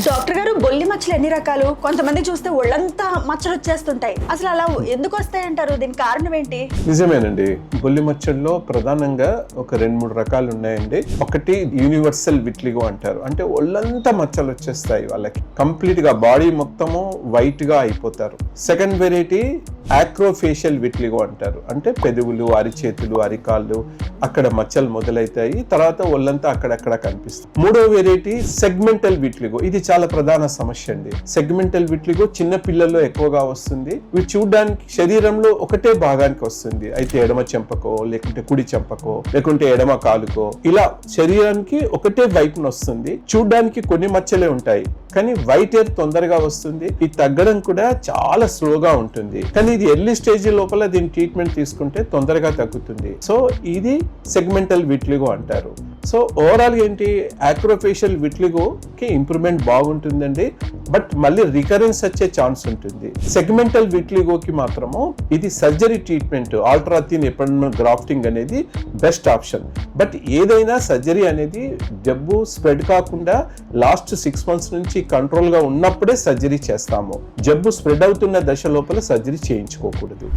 Doctor గారు, బొల్లి మచ్చలు ఎన్ని రకాలు? కొంతమంది చూస్తే ఒళ్ళంతా మచ్చలు వచ్చేస్తుంటాయి. అసలు అలా ఎందుకు వస్తాయి అంటారు? దీనికి కారణం ఏంటి? నిజమేనండి. బొల్లి మచ్చల్లో ప్రధానంగా ఒక 2-3 రకాలు ఉన్నాయండి. ఒకటి యూనివర్సల్ విట్లిగో అంటారు. అంటే ఒళ్ళంతా మచ్చలు వచ్చేస్తాయి వాళ్ళకి, కంప్లీట్ గా బాడీ మొత్తము వైట్ గా అయిపోతారు. సెకండ్ వెరైటీ ఆక్రోఫేషియల్ విట్లిగో అంటారు. అంటే పెదవులు, అరిచేతులు, అరికాళ్ళు అక్కడ మచ్చలు మొదలైతాయి, తర్వాత ఒళ్ళంతా అక్కడక్కడ కనిపిస్తుంది. మూడో వెరైటీ సెగ్మెంటల్ విట్లిగో. ఇది చాలా ప్రధాన సమస్య అండి. సెగ్మెంటల్ విట్లిగో చిన్న పిల్లల్లో ఎక్కువగా వస్తుంది. ఇవి చూడడానికి శరీరంలో ఒకటే భాగానికి వస్తుంది. అయితే ఎడమ చెంపకో, లేకుంటే కుడి చెంపకో, లేకుంటే ఎడమ కాలుకో, ఇలా శరీరానికి ఒకటే వైపున వస్తుంది. చూడడానికి కొన్ని మచ్చలే ఉంటాయి, కానీ వైట్ హెయిర్ తొందరగా వస్తుంది. ఇది తగ్గడం కూడా చాలా స్లోగా ఉంటుంది, కానీ ఇది ఎర్లీ స్టేజ్ లోపల దీని ట్రీట్మెంట్ తీసుకుంటే తొందరగా తగ్గుతుంది. సో ఇది సెగ్మెంటల్ విట్లిగో అంటారు. సో ఓవరాల్ ఏంటి, ఆక్రోఫేషియల్ విట్లిగోకి ఇంప్రూవ్మెంట్ బాగుంటుందండి, బట్ మళ్ళీ రికరెన్స్ వచ్చే ఛాన్స్ ఉంటుంది. సెగ్మెంటల్ విట్లిగోకి మాత్రము ఇది సర్జరీ ట్రీట్మెంట్, ఆల్ట్రాథిన్ ఎప్పుడన్నా గ్రాఫ్టింగ్ అనేది బెస్ట్ ఆప్షన్. బట్ ఏదైనా సర్జరీ అనేది జబ్బు స్ప్రెడ్ కాకుండా లాస్ట్ 6 months నుంచి కంట్రోల్ గా ఉన్నప్పుడే సర్జరీ చేస్తాము. జబ్బు స్ప్రెడ్ అవుతున్న దశ లోపల సర్జరీ చేయించుకోకూడదు.